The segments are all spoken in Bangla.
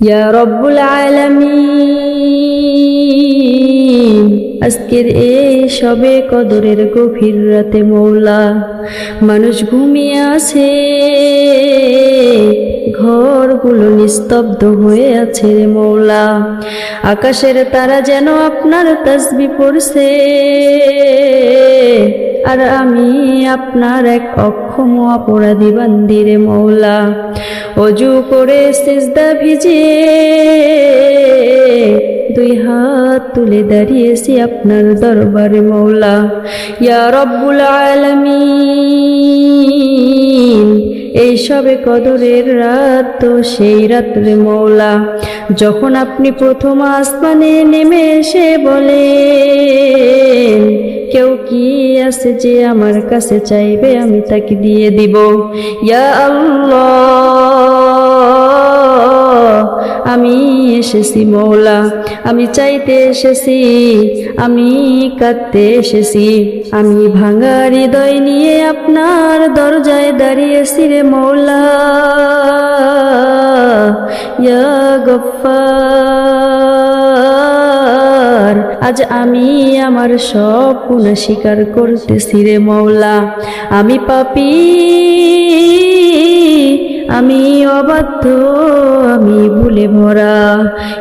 ইয়া রব্বুল আলামিন, আজকের এই সবে কদরের গভীর রাতে মৌলা, মানুষ ঘুমিয়ে আছে, ঘরগুলো নিস্তব্ধ হয়ে আছে রে মৌলা। আকাশের তারা যেন আপনার তাসবিহ পড়ছে, আর আমি আপনার এক অক্ষম অপরাধী বান্দি রে মৌলা। অজু করে সিজদা ভিজিয়ে দুই হাত তুলে দাঁড়িয়েছি আপনার দরবারে মৌলা। ইয়া রব্বুল আলামিন, এই সবে কদরের রাত তো সেই রাত্রে মৌলা, যখন আপনি প্রথম আসমানে নেমে এসে বলেন, কেউ কি আছে যে আমার কাছে চাইবে আমি তাকে দিয়ে দিব। ইয়া আল্লাহ, আমি এসেছি মৌলা, আমি চাইতে এসেছি, আমি কাঁদতে এসেছি, আমি ভাঙা হৃদয় নিয়ে আপনার দরজায় দাঁড়িয়েছি রে মৌলা। ইয়া গফফার, আজ আমি আমার সব গুনাহ স্বীকার করতেছি রে মৌলা। আমি পাপী, আমি অবাধ্য, আমি ভুলে ভরা।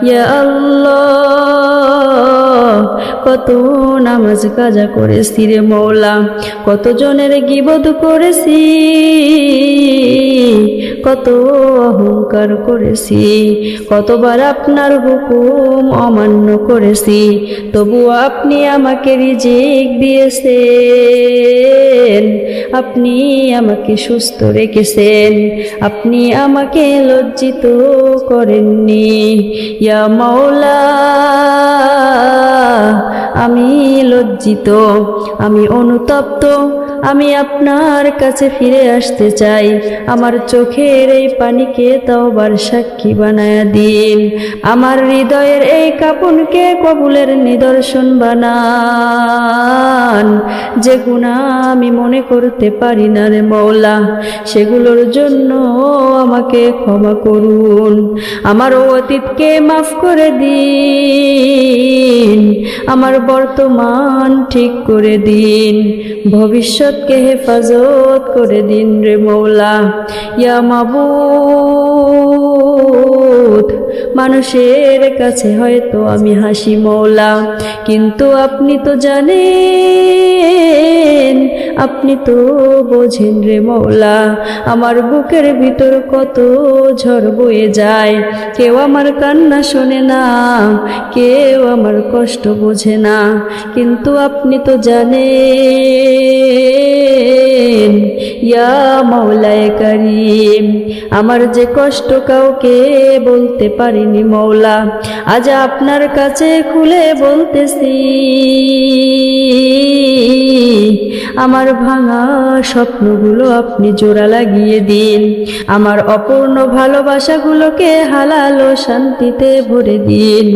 ইয়া আল্লাহ, কত নামাজ কাজা করেছি রে মৌলা, কত জনের গীবত করেছি, কত অহংকার করেছি, কতবার আপনার হুকুম অমান্য করেছি, তবু আপনি আমাকে রিজিক দিয়েছেন, আপনি আমাকে সুস্থ রেখেছেন, আপনি আমাকে লজ্জিত করেননি। ইয়া মাওলা, আমি লজ্জিত, আমি অনুতপ্ত, আমি আপনার কাছে ফিরে আসতে চাই। আমার চোখের এই পানিকে তওবার সাক্ষী বানায়া দিন, আমার হৃদয়ের এই কাপনকে কবুলের নিদর্শন বানান। যে গুনাহ আমি মনে করতে পারি না রে মৌলা, সেগুলোর জন্য আমাকে ক্ষমা করুন। আমার অতীতকে মাফ করে দিন, আমার বর্তমান ঠিক করে দিন, ভবিষ্যৎকে হেফাজত করে দিন রে মৌলা। ইয়া মাবুদ, মানুষের কাছে হয়তো আমি হাসি মৌলা, কিন্তু আপনি তো জানেন, আপনি তো বোঝেন রে মৌলা। আমার বুকের ভিতর কত ঝড় বয়ে যায়, কেউ আমার কান্না শোনে না, কেউ আমার কষ্ট বোঝে না, কিন্তু আপনি তো জানেন। ইয়া মাওলায়ে কারীম, আমার যে কষ্ট কাউকে বলতে পারিনি মৌলা, আজ আপনার কাছে খুলে বলতেছি। আমার ভাঙা স্বপ্নগুলো আপনি জোড়া লাগিয়ে দিন, আমার অপূর্ণ ভালোবাসাগুলোকে হালাল ও শান্তিতে ভরে দিন,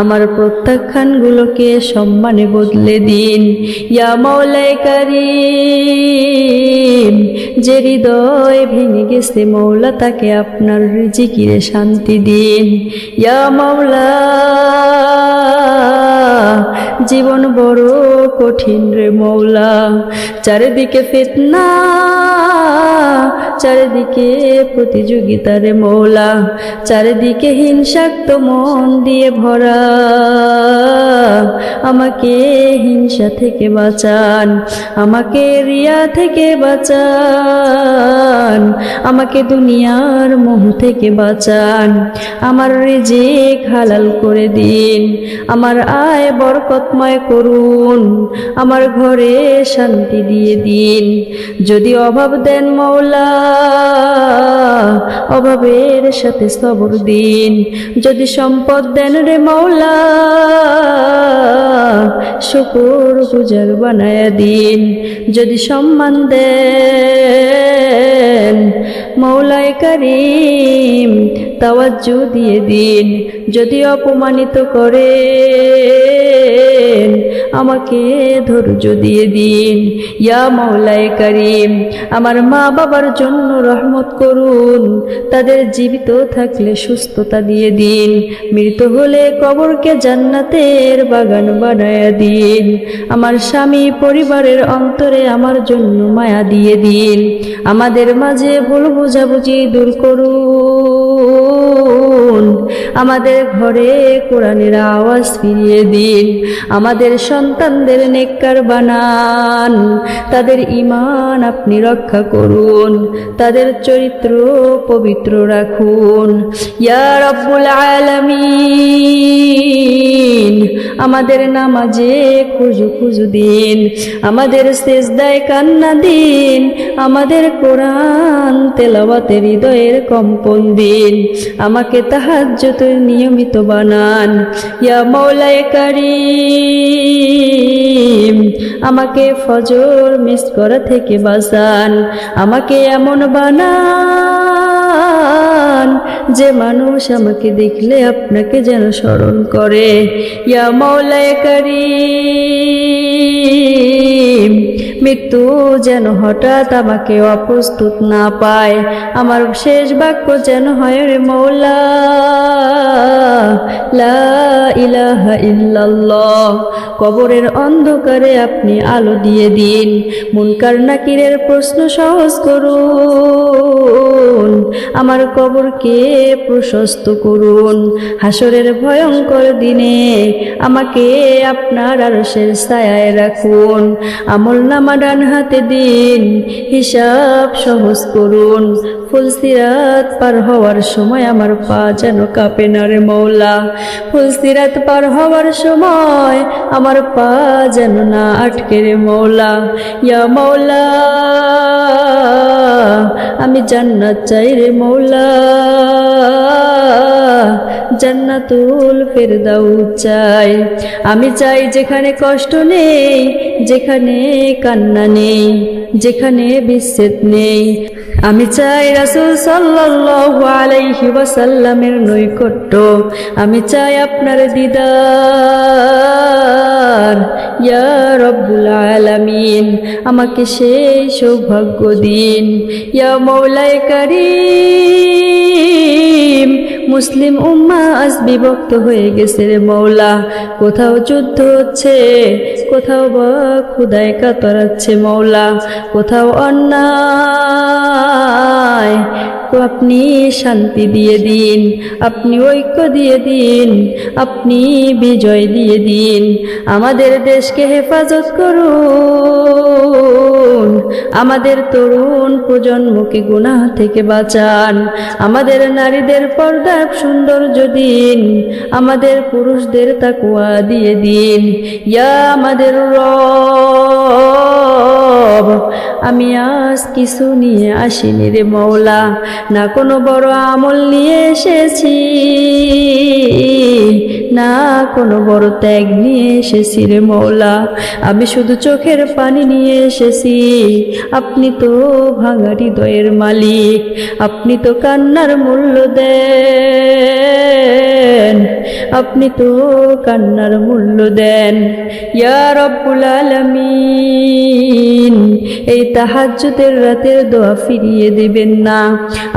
আমার প্রত্যাখ্যানগুলোকে সম্মানে বদলে দিন। ইয়া মাওলায়ে কারীম, যে হৃদয় ভেঙে গেছে মৌলা, তাকে আপনার রিজিকিরে শান্তি দিন। ইয়া মাওলা, জীবন বড় কঠিন রে মৌলা, চারিদিকে ফিতনা, চারিদিকে প্রতিযোগিতা রে মৌলা, চারিদিকে হিংসাক্ত মন দিয়ে ভরা। আমাকে হিংসা থেকে বাঁচান, আমাকে রিয়া থেকে বাঁচান, আমাকে দুনিয়ার মোহ থেকে বাঁচান, আমার রিজিক হালাল করে দিন, আমার আয় বরকতময় করুন, আমার ঘরে শান্তি দিয়ে দিন। যদি অভাব দেন মৌলা, অভাবের সাথে সবর দিন। যদি সম্পদ দেন রে মৌলা, শুকর গুজার বানায়া দিন। যদি সম্মান দেন, দেন। মৌলায়ে কারীম তাওয়াজ্জু দিয়ে দিন, যদি অপমানিত করেন আমাকে ধৈর্য দিয়ে দিন। ইয়া মৌলায়ে কারীম আমার মা বাবার জন্য রহমত করুন, তাদের জীবিত থাকলে সুস্থতা দিয়ে দিন, মৃত হলে কবরকে জান্নাতের বাগান বানায়া দিন। আমার স্বামী পরিবারের অন্তরে আমার জন্য মায়া দিয়ে দিন, আমাদের মাঝে ভুল বোঝাবুঝি দূর করুন, আমাদের ঘরে কোরআনের আওয়াজ ফিরিয়ে দিন, আমাদের সন্তানদের নেককার বানান, তাদের ঈমান আপনি রক্ষা করুন, তাদের চরিত্র পবিত্র রাখুন। ইয়া রাব্বুল আলামিন আমাদের নামাজে খুজু দিন, আমাদের সিজদায় কান্না দিন, আমাদের কোরআন তেলাওয়াতে হৃদয়ের কম্পন দিন, আমাকে তাহাজ্জুদের নিয়মিত বানান। ইয়া মৌলায়ে কারীম আমাকে ফজর মিস করা থেকে বাঁচান, আমাকে এমন বানান যে মানুষ আমাকে দেখলে আপনাকে যেন স্মরণ করে। ইয়া মৌলায়ে কারীম মৃত্যু যেন হঠাৎ আমাকে অপ্রস্তুত না পায়, আমার শেষ বাক্য যেন হয় রে মৌলা লা ইলাহা ইল্লাল্লাহ। কবরের অন্ধকারে আপনি আলো দিয়ে দিন, মুনকার নাকিরের প্রশ্ন সহজ করুন, আমার কবরকে প্রশস্ত করুন, হাসরের ভয়ঙ্কর দিনে আমাকে আপনার আরশের ছায়ায় রাখুন, আমলনামা ডান হাতে দিন, হিসাব সহজ করুন, ফুলসিরাত পার হওয়ার সময় আমার পা যেন কাঁপে না রে মৌলা, ফুলসিরাত পার হওয়ার সময় আমার পা যেন না আটকে রে মৌলা। ইয়া মৌলা আমি জান্নাত চাই রে মৌলা, জান্নাতুল ফেরদাউস চাই, আমি চাই যেখানে কষ্ট নেই, যেখানে কান্না নেই, যেখানে বিচ্ছেদ নেই। আমি চাই রাসূল সাল্লাল্লাহু আলাইহি ওয়াসাল্লামের নৈকট্য, আমি চাই আপনার দিদার। ইয়া রব্বুল আলামিন আমাকে সেই সৌভাগ্য দিন। ইয়া মৌলায়ে কারীম মুসলিম উম্মাহ আজ বিভক্ত হয়ে গেছে রে মৌলা, কোথাও যুদ্ধ হচ্ছে, কোথাও বা ক্ষুধায় কাতরাচ্ছে মৌলা, কোথাও অন্যায়, আপনি শান্তি দিয়ে দিন, আপনি ঐক্য দিয়ে দিন, আপনি বিজয় দিয়ে দিন, আমাদের দেশকে হেফাজত করুন, আমাদের তরুণ প্রজন্মকে গুনাহ থেকে বাঁচান, আমাদের নারীদের পর্দা সৌন্দর্য দিন, আমাদের পুরুষদের তাকওয়া দিয়ে দিন। ইয়া আমাদের রব আমি আজ কিছু নিয়ে আসিনি রে মৌলা, না কোনো বড় আমল নিয়ে এসেছি, না কোনো বড় ত্যাগ নিয়ে এসেছি রে মৌলা, আমি শুধু চোখের পানি নিয়ে এসেছি। আপনি তো ভাঙা হৃদয়ের মালিক, আপনি তো কান্নার মূল্য দেন, আপনি তো কান্নার মূল্য দেন। ইয়া রব্বুল আলামিন এই তাহাজ্জুদের রাতের দোয়া ফিরিয়ে দেবেন না,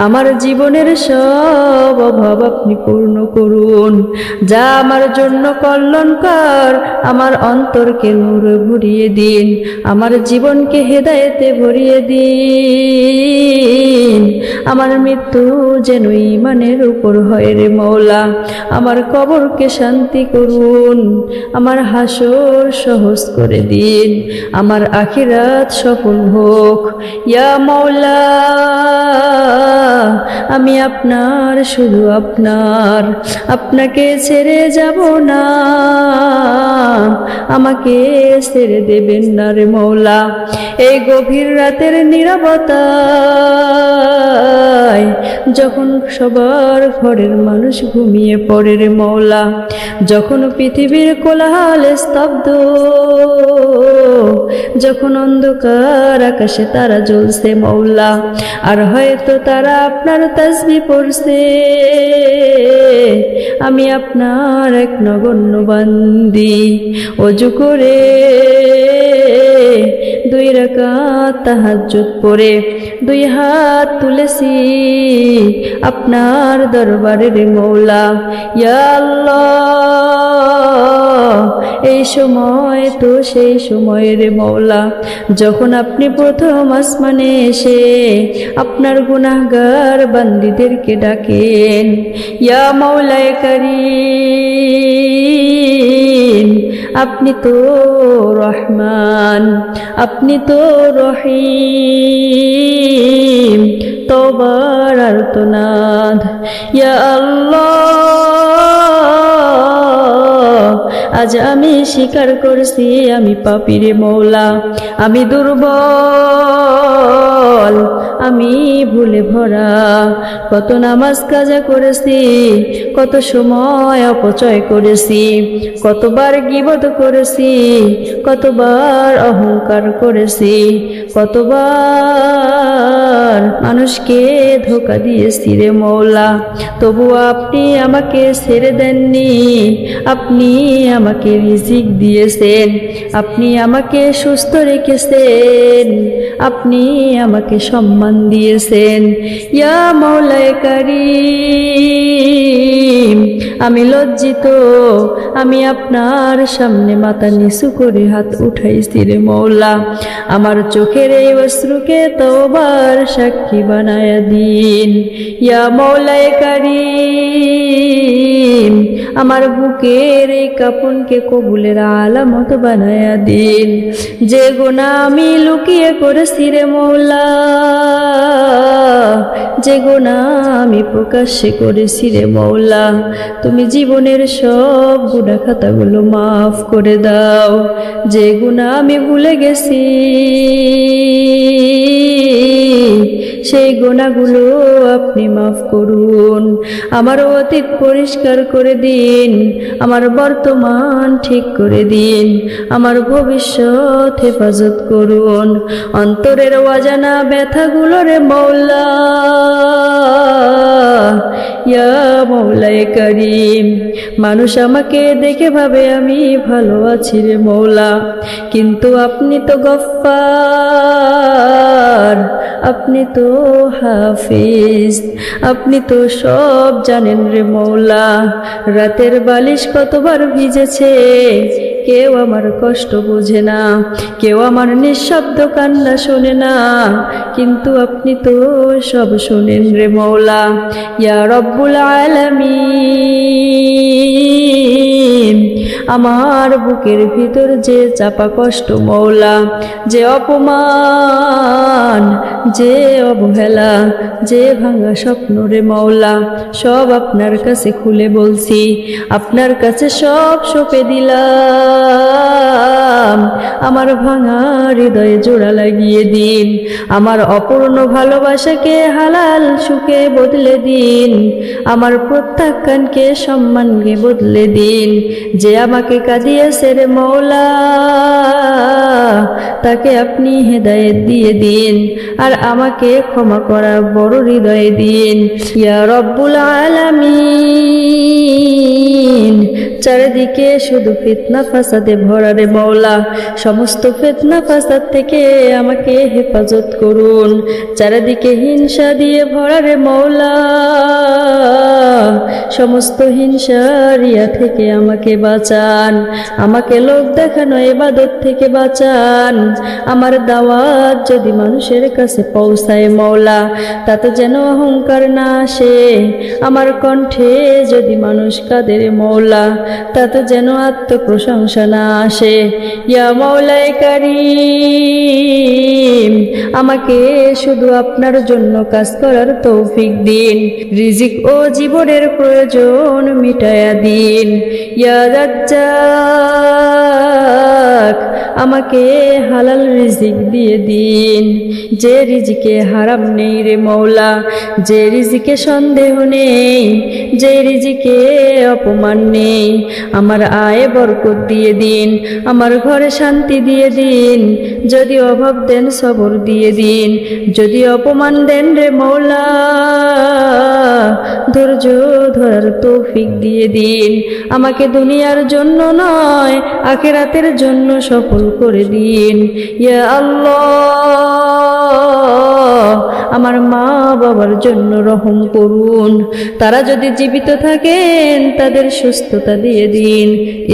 আমার জীবনের সব অভাব আপনি পূর্ণ করুন, যা আমার জন্য কল্যাণকর আমার অন্তরকে নূরে ভরিয়ে দিন, আমার জীবনকে হেদায়েতে ভরিয়ে দিন, আমার মৃত্যু যেন ঈমানের উপর হয় রে মৌলা, আমার কবরকে শান্তি করুন, আমার হাসর সহজ করে দিন, আমার আখিরাত সফল হোক। ইয়া মৌলা আমি আপনার, শুধু আপনার, আপনাকে ছেড়ে যাব না, আমাকে ছেড়ে দেবেন না রে মৌলা। এই গভীর রাতের নীরবতায় যখন সবার ঘরের মানুষ ঘুমিয়ে পড়ে রে মৌলা, মৌলা। যখন পৃথিবীর কোলাহল স্তব্ধ, যখন অন্ধকার আকাশে তারা জ্বলছে মৌলা, আর হয়তো তারা আপনার তাসবিহ পড়ছে, আমি আপনার এক নগণ্য বান্দি ওযু করে 2 রাকাত তাহাজ্জুদ পড়ে 2 হাত তুলেছি আপনার দরবারে রে মৌলা। ইয়া আল্লাহ, এই সময় তো সেই সময় রে মৌলা, যখন আপনি প্রথম আসমানে এসে আপনার গুনাহগার বান্দীদেরকে ডাকেন, ইয়া মাওলায়ে কারীম, আপনি তো রহমান, আপনি তো রহিম, তওবার আর্তনাদ। ইয়া আল্লাহ, আজ আমি স্বীকার করছি আমি পাপী রে মৌলা, আমি দুর্বল, আমি ভুলে ভরা। কত নামাজ কাজা করেছি, কত সময় অপচয় করেছি, কতবার গীবত করেছি, কতবার অহংকার করেছি, কতবার মানুষকে ধোঁকা দিয়েছি রে মৌলা। তবু আপনি আমাকে ছেড়ে দেননি, আপনি আমাকে রিজিক দিয়েছেন, আপনি আমাকে সুস্থ রেখেছেন, আপনি আমাকে সম্মান দিয়েছেন। ইয়া মাওলায়ে কারীম, আমি লজ্জিত, আমি আপনার সামনে মাথা নিচু করে হাত উঠাইছি রে মৌলা। আমার চোখের এই অশ্রুকে তওবার সাক্ষী বানায়া দিন। ইয়া মাওলায়ে কারীম, আমার বুকের এই কাফনকে কবুলের আলামত বানায়া দিন। যে গুনাহ আমি লুকিয়ে করেছি রে মৌলা, যে গুনাহ আমি প্রকাশ্যে করেছি রে মৌলা, তুমি জীবনের সব গুনাহ খাতাগুলো মাফ করে দাও। যে গুনাহ আমি ভুলে গেছি, সেই গুনাহগুলো আপনি মাফ করুন। আমার অতীত পরিষ্কার করে দিন, আমার বর্তমান ঠিক করে দিন, আমার ভবিষ্যৎ হেফাজত করুন। অন্তরের অজানা ব্যথাগুলো রে মৌলা, ইয়া মাওলায়ে কারীম, মানুষ আমাকে দেখে ভাবে আমি ভালো আছি রে মৌলা, কিন্তু আপনি তো গফফার, আপনি তো হাফিজ, আপনি তো সব জানেন রে মৌলা। রাতের বালিশ কতবার ভিজেছে, কেউ আমার কষ্ট বোঝে না, কেউ আমার নিঃশব্দ কান্না শোনে না, কিন্তু আপনি তো সব শোনেন রে মৌলা। ইয়া রব্বুল আলামিন, আমার বুকের ভিতর যে চাপা কষ্ট মৌলা, যে অপমান, যে অবহেলা, যে ভাঙা স্বপ্ন রে মৌলা, সব আপনার কাছে খুলে বলছি, আপনার কাছে সব সঁপে দিলাম। আমার ভাঙা হৃদয়ে জোড়া লাগিয়ে দিন, আমার অপূর্ণ ভালোবাসাকে হালাল সুখে বদলে দিন, আমার প্রত্যাখ্যানকে সম্মানকে বদলে দিন। যে আমাকে কাঁদিয়েছে রে মৌলা, তাকে আপনি হেদায়েত দিয়ে দিন, আর আমাকে ক্ষমা করার বড় হৃদয় দিন। ইয়া রব্বুল আলামিন, চারিদিকে শুধু ফিতনা ফাসাদে ভরা রে মৌলা, সমস্ত ফিতনা ফাসাদ থেকে আমাকে হেফাজত করুন। চারিদিকে হিংসা দিয়ে ভরা রে মৌলা, সমস্ত হিংসা রিয়া থেকে আমাকে বাঁচান, আমাকে লোক দেখানো ইবাদত থেকে বাঁচান। আমার দাওয়াত যদি মানুষের কাছে পৌঁছায় মৌলা, তাতে যেন অহংকার না আসে। আমার কণ্ঠে যদি মানুষ কাঁদে রে মৌলা, তাতে যেন আত্মপ্রশংসা না আসে। ইয়া মাওলায়ে কারীম, আমাকে শুধু আপনার জন্য কাজ করার তৌফিক দিন, রিজিক ও জীবনের প্রয়োজন মিটায়া দিন। ইয়া রাজ্জাক, আমাকে হালাল রিজিক দিয়ে দিন, যে রিজিকে হারাম নেই রে মৌলা, যে রিজিকে সন্দেহ নেই, যে রিজিকে অপমান নেই। আমার আয়ে বরকত দিয়ে দিন, আমার ঘরে শান্তি দিয়ে দিন। যদি অভাব দেন সবর দিয়ে দিন, যদি অপমান দেন রে মৌলা ধৈর্য ধরার তৌফিক দিয়ে দিন। আমাকে দুনিয়ার জন্য নয় আখিরাতের জন্য সফল করে দিন ইয়া আল্লাহ। আমার মা বাবার জন্য রহম করুন, তারা যদি জীবিত থাকেন তাদের সুস্থতা দিয়ে দিন,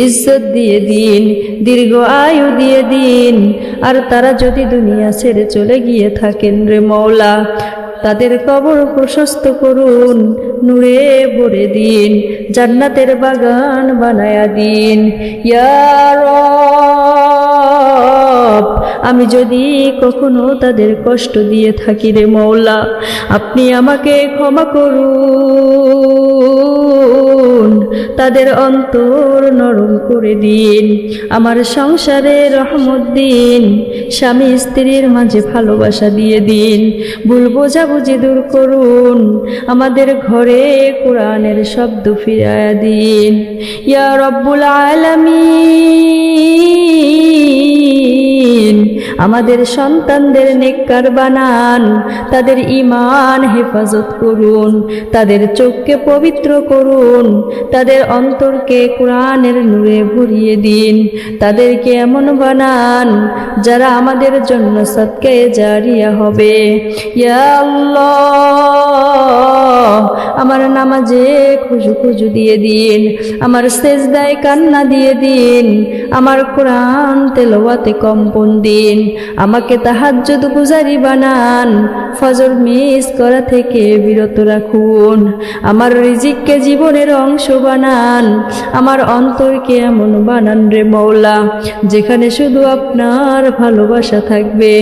ইজ্জত দিয়ে দিন, দীর্ঘ আয়ু দিয়ে দিন। আর তারা যদি দুনিয়া ছেড়ে চলে গিয়ে থাকেন রে মওলা, তাদের কবর প্রশস্ত করুন, নূরে ভরে দিন, জান্নাতের বাগান বানায়া দিন ইয়া রব। আমি যদি কখনো তাদের কষ্ট দিয়ে থাকি রে মওলা, আপনি আমাকে ক্ষমা করুন, তাদের অন্তর নরম করে দিন। আমার সংসারে রহমত দিন, স্বামী স্ত্রীর মাঝে ভালোবাসা দিয়ে দিন, ভুল বোঝাবুঝি দূর করুন, আমাদের ঘরে কোরআনের শব্দ ফিরায়া দিন ইয়া রব্বুল আলামিন। আমাদের সন্তানদের নেককার বানান, তাদের ঈমান হেফাজত করুন, তাদের চোখকে পবিত্র করুন, তাদের অন্তরকে কোরআনের নূরে ভরিয়ে দিন। তাদেরকে এমন বানান যারা আমাদের জন্য সদকায়ে জারিয়া হবে ইয়া আল্লাহ। আমার নামাজে খুশু দিয়ে দিন, আমার সেজদায় কান্না দিয়ে দিন, আমার কোরআন তেলাওয়াতে কম্পন দিন। আমাকে তাহাজ্জুদ গুজারি বানান, ফজর মিস করা থেকে বিরত রাখুন। আমার রিজিককে জীবনের অংশ বানান, আমার অন্তরকে এমন বানান রে মওলা যেখানে শুধু আপনার ভালোবাসা থাকবে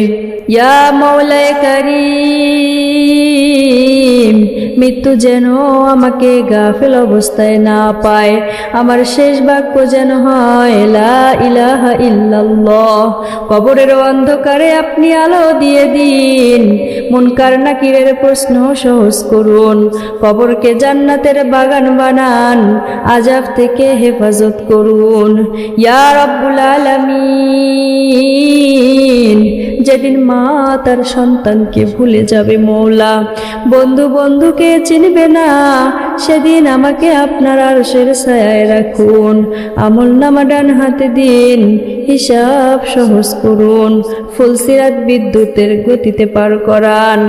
ইয়া মওলায়ে কারীম। মৃত্যু যেন আমাকে গাফেল অবস্থায় না পায়, আমার শেষ বাক্য যেন হয় লা ইলাহা ইল্লাল্লাহ। কবরের অন্ধকারে আপনি আলো দিয়ে দিন, মুনকার নাকিরের প্রশ্ন সহজ করুন, কবরকে জান্নাতের বাগান বানান, আযাব থেকে হেফাজত করুন ইয়া রাব্বুল আলামিন। যেদিন মা তার সন্তানকে ভুলে যাবে মওলা, বন্ধু বন্ধুকে চিনবে না, সেদিন আমাকে আপনার আরশের ছায়ায় রাখুন। আমলনামা ডান হাতে দিন, হিসাব সহজ করুন, ফুলসিরাত বিদ্যুতের গতিতে পার করান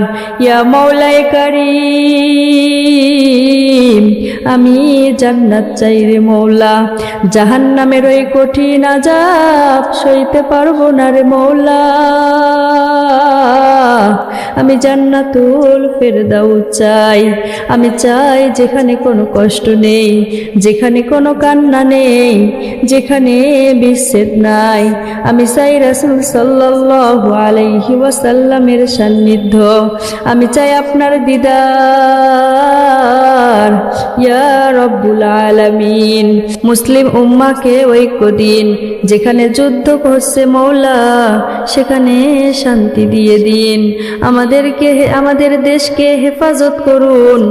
ইয়া মওলায়ে কারীম। আমি জান্নাত চাই রে মওলা, জাহান্নামের ওই কঠিন আযাব সইতে পারবো না রে মওলা। আমি জান্নাতুল ফেরদাউস চাই, আমি চাই যেখানে কোনো কষ্ট নেই, যেখানে কোনো কান্না নেই, যেখানে বিচ্ছেদ নাই। আমি চাই রাসূল সাল্লাল্লাহু আলাইহি ওয়াসাল্লামের সান্নিধ্য, আমি চাই আপনার দিদার ইয়া রব্বুল আলামিন। মুসলিম উম্মাহকে ঐক্য দিন, যেখানে যুদ্ধ করছে মওলা সেখানে শান্তি দিয়ে দিন। আমাদের দেশকে হেফাজত করুন,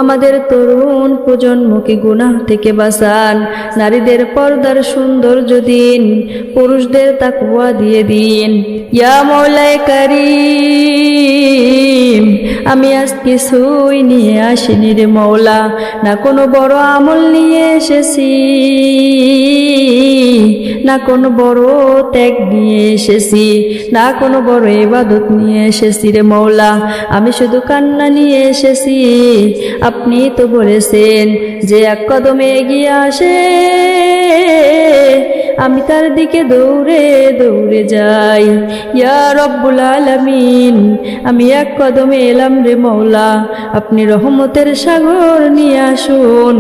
আমাদের তরুণ প্রজন্মকে গুনাহ থেকে বাঁচান। নারীদের পর্দার সৌন্দর্য দিন, পুরুষদের তাকওয়া দিয়ে দিন ইয়া মওলায়ে কারীম। আমি আজ কিছুই নিয়ে আসিনি রে মওলা, না কোনো বড় আমল নিয়ে এসেছি, না কোনো বড় ত্যাগ নিয়ে এসেছি, না কোনো বড় ইবাদত নিয়ে এসেছি রে মওলা। আমি শুধু কান্না নিয়ে এসেছি। আপনি তো বলেছেন যে এক কদমে এগিয়ে আসে আমি তার দিকে দৌড়ে দৌড়ে যাই ইয়া রব্বুল আলামিন। আমি এক কদমে এলাম রে মওলা, আপনি রহমতের সাগর নিয়ে আসুন।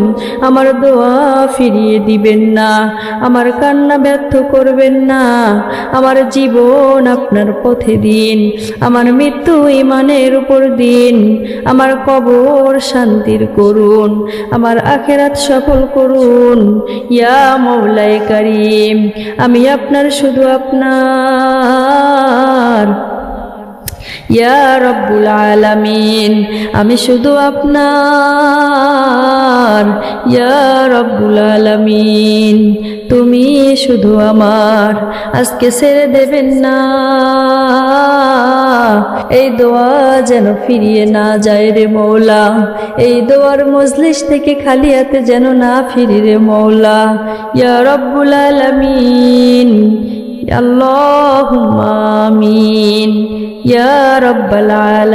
আমার দোয়া ফিরিয়ে দিবেন না, আমার কান্না ব্যর্থ করবেন না। আমার জীবন আপনার পথে দিন, আমার মৃত্যু ঈমানের উপর দিন। আমার কবর শান্তির করুন, আমার আখিরাত সফল করুন ইয়া মওলায়ে কারীম। আমি আপনার, শুধু আপনার। ইয়া রব্বুল আলামিন, আমি শুধু আপনার। ইয়া রব্বুল আলামিন, তুমি শুধু আমার, আজকে ছেড়ে দেবেন না। এই দোয়া যেন ফিরিয়ে না যায় রে মৌলা, এই দোয়ার মজলিস থেকে খালি হাতে যেন না ফিরি রে মৌলা। ইয়া রব্বুল আলামিন, আল্লাহুম্মা আমিন। ইয়া রব্বাল আলামিন।